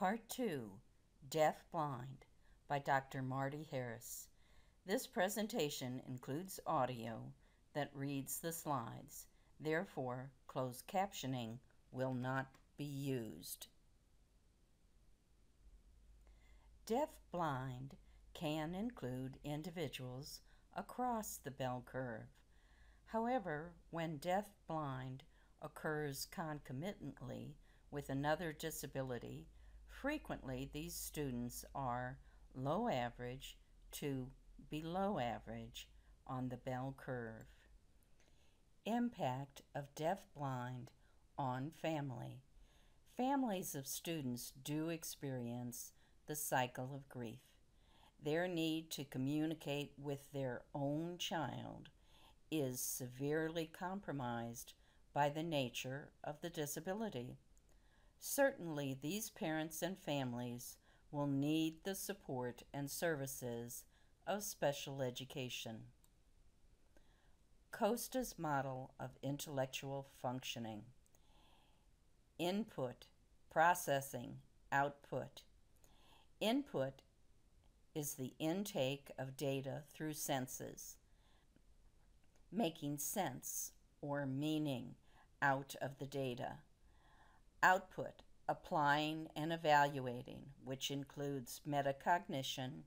Part 2, Deafblind by Dr. Marty Harris. This presentation includes audio that reads the slides. Therefore, closed captioning will not be used. Deafblind can include individuals across the bell curve. However, when deafblind occurs concomitantly with another disability, frequently these students are low average to below average on the bell curve. Impact of deafblind on family. Families of students do experience the cycle of grief. Their need to communicate with their own child is severely compromised by the nature of the disability. Certainly, these parents and families will need the support and services of special education. Costa's model of intellectual functioning. Input, processing, output. Input is the intake of data through senses, making sense or meaning out of the data. Output, applying and evaluating, which includes metacognition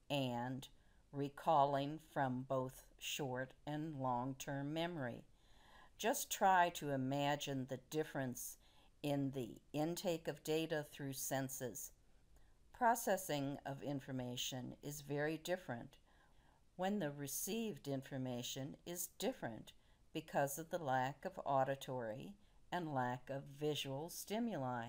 and recalling from both short and long-term memory. Just try to imagine the difference in the intake of data through senses. Processing of information is very different when the received information is different because of the lack of auditory and lack of visual stimuli.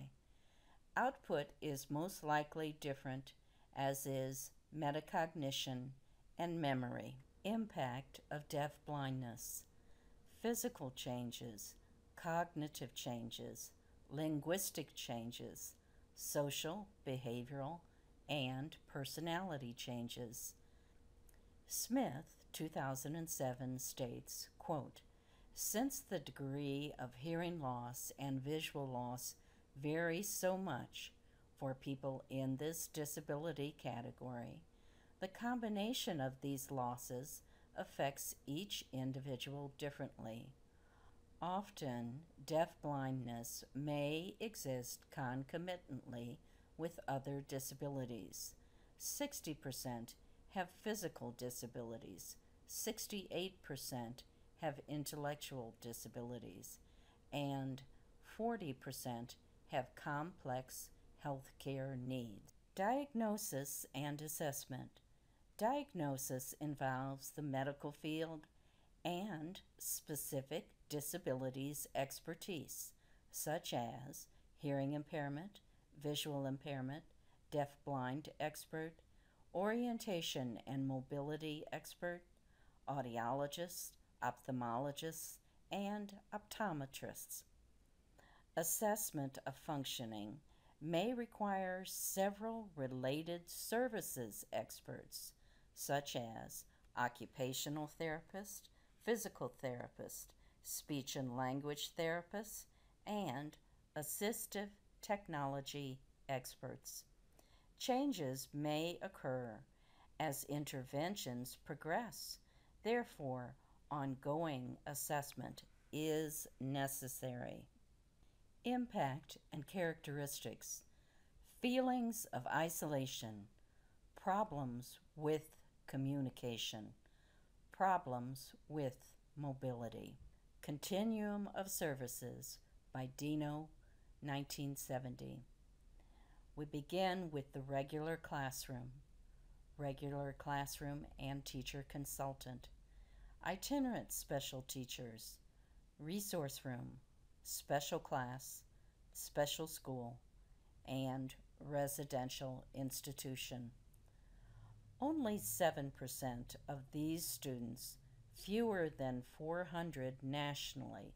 Output is most likely different, as is metacognition and memory. Impact of deafblindness. Physical changes, cognitive changes, linguistic changes, social, behavioral, and personality changes. Smith, 2007, states, quote, "Since the degree of hearing loss and visual loss varies so much for people in this disability category, the combination of these losses affects each individual differently. Often, deafblindness may exist concomitantly with other disabilities. 60% have physical disabilities, 68% have intellectual disabilities, and 40% have complex healthcare needs." Diagnosis and assessment. Diagnosis involves the medical field and specific disabilities expertise, such as hearing impairment, visual impairment, deafblind expert, orientation and mobility expert, audiologists, ophthalmologists, and optometrists. Assessment of functioning may require several related services experts, such as occupational therapist, physical therapist, speech and language therapists, and assistive technology experts. Changes may occur as interventions progress. Therefore, ongoing assessment is necessary. Impact and characteristics. Feelings of isolation, problems with communication, problems with mobility. Continuum of Services by Dino, 1970. We begin with the regular classroom and teacher consultant, itinerant special teachers, resource room, special class, special school, and residential institution. Only 7% of these students, fewer than 400 nationally,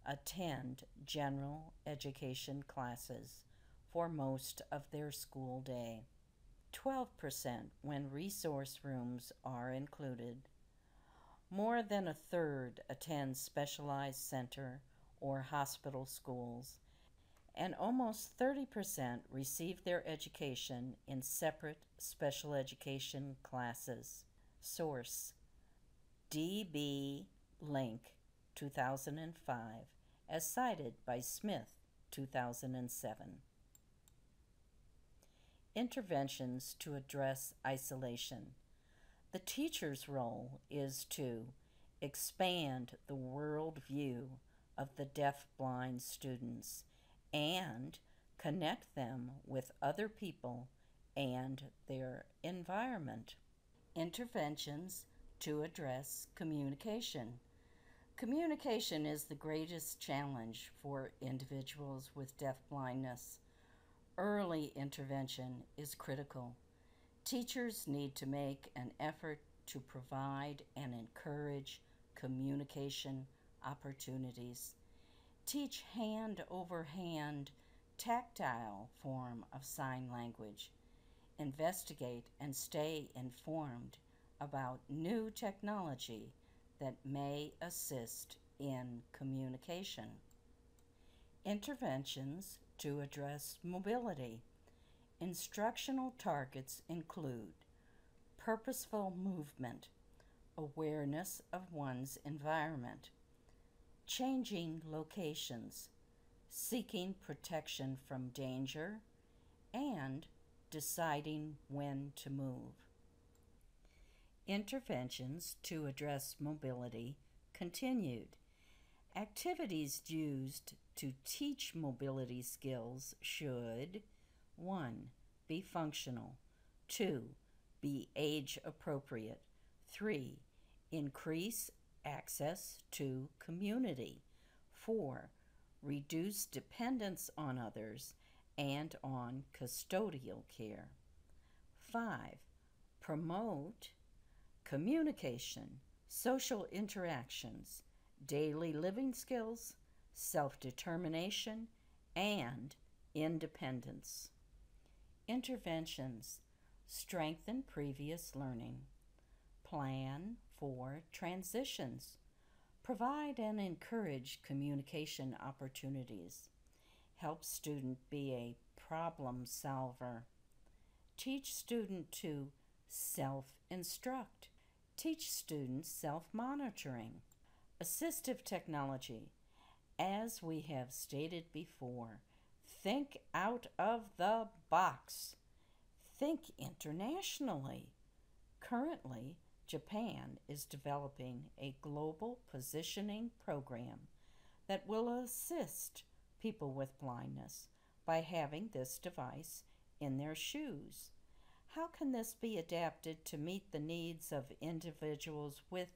attend general education classes for most of their school day. 12% when resource rooms are included. More than a third attend specialized center or hospital schools, and almost 30% receive their education in separate special education classes. Source: DB Link 2005, as cited by Smith 2007. Interventions to address isolation. The teacher's role is to expand the worldview of the deaf-blind students and connect them with other people and their environment. Interventions to address communication. Communication is the greatest challenge for individuals with deafblindness. Early intervention is critical. Teachers need to make an effort to provide and encourage communication opportunities. Teach hand-over-hand, tactile form of sign language. Investigate and stay informed about new technology that may assist in communication. Interventions to address mobility. Instructional targets include purposeful movement, awareness of one's environment, changing locations, seeking protection from danger, and deciding when to move. Interventions to address mobility continued. Activities used to teach mobility skills should 1. Be functional. 2. Be age appropriate. 3. Increase access to community. 4. Reduce dependence on others and on custodial care. 5. Promote communication, social interactions, daily living skills, self-determination, and independence. Interventions: strengthen previous learning, plan for transitions, provide and encourage communication opportunities, help student be a problem solver, teach student to self-instruct, teach students self-monitoring. Assistive technology. As we have stated before, think out of the box. Think internationally. Currently, Japan is developing a global positioning program that will assist people with blindness by having this device in their shoes. How can this be adapted to meet the needs of individuals with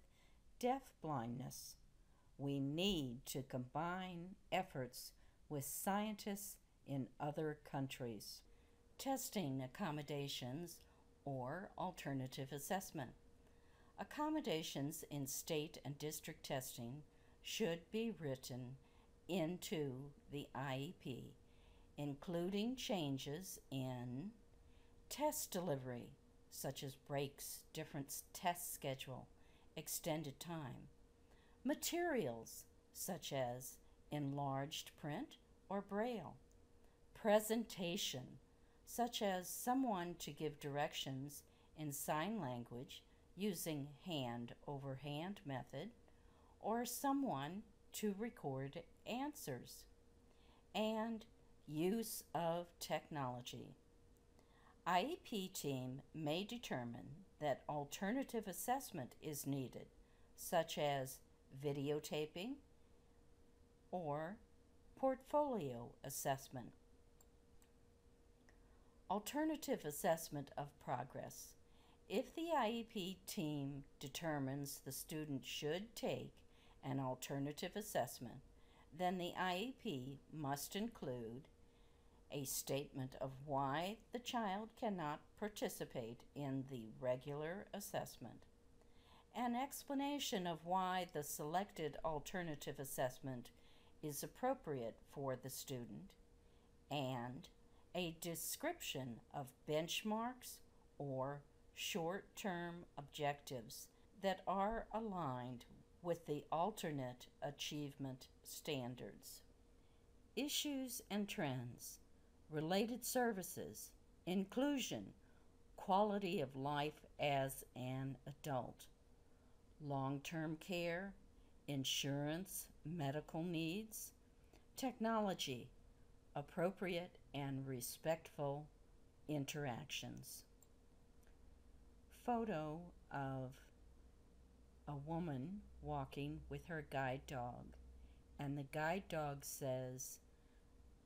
deafblindness? We need to combine efforts with scientists in other countries. Testing accommodations or alternative assessment. Accommodations in state and district testing should be written into the IEP, including changes in test delivery, such as breaks, different test schedule, extended time. Materials, such as enlarged print or braille. Presentation, such as someone to give directions in sign language using hand-over-hand method, or someone to record answers. And use of technology. IEP team may determine that alternative assessment is needed, such as videotaping or portfolio assessment. Alternative assessment of progress. If the IEP team determines the student should take an alternative assessment, then the IEP must include a statement of why the child cannot participate in the regular assessment, an explanation of why the selected alternative assessment is appropriate for the student, and a description of benchmarks or short-term objectives that are aligned with the alternate achievement standards. Issues and trends, related services, inclusion, quality of life as an adult, long-term care, insurance, medical needs, technology, appropriate and respectful interactions. Photo of a woman walking with her guide dog, and the guide dog says,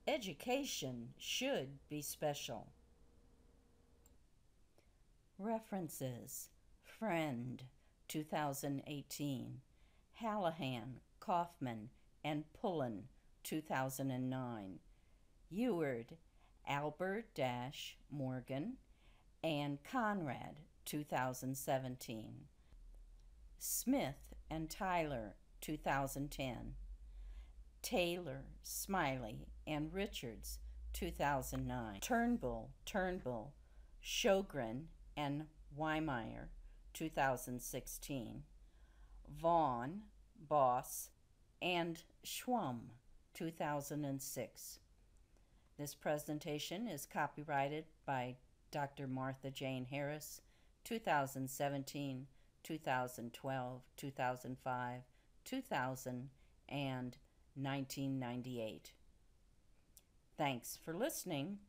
"Education should be special." References: Friend, 2018, Hallahan, Kaufman, and Pullen, 2009, Eward, Albert-Morgan, and Conrad, 2017, Smith and Tyler, 2010, Taylor, Smiley, and Richards, 2009, Turnbull, Sjogren, and Weimeyer, 2016, Vaughn, Boss, and Schwum, 2006. This presentation is copyrighted by Dr. Martha Jane Harris, 2017, 2012, 2005, 2000, and 1998. Thanks for listening.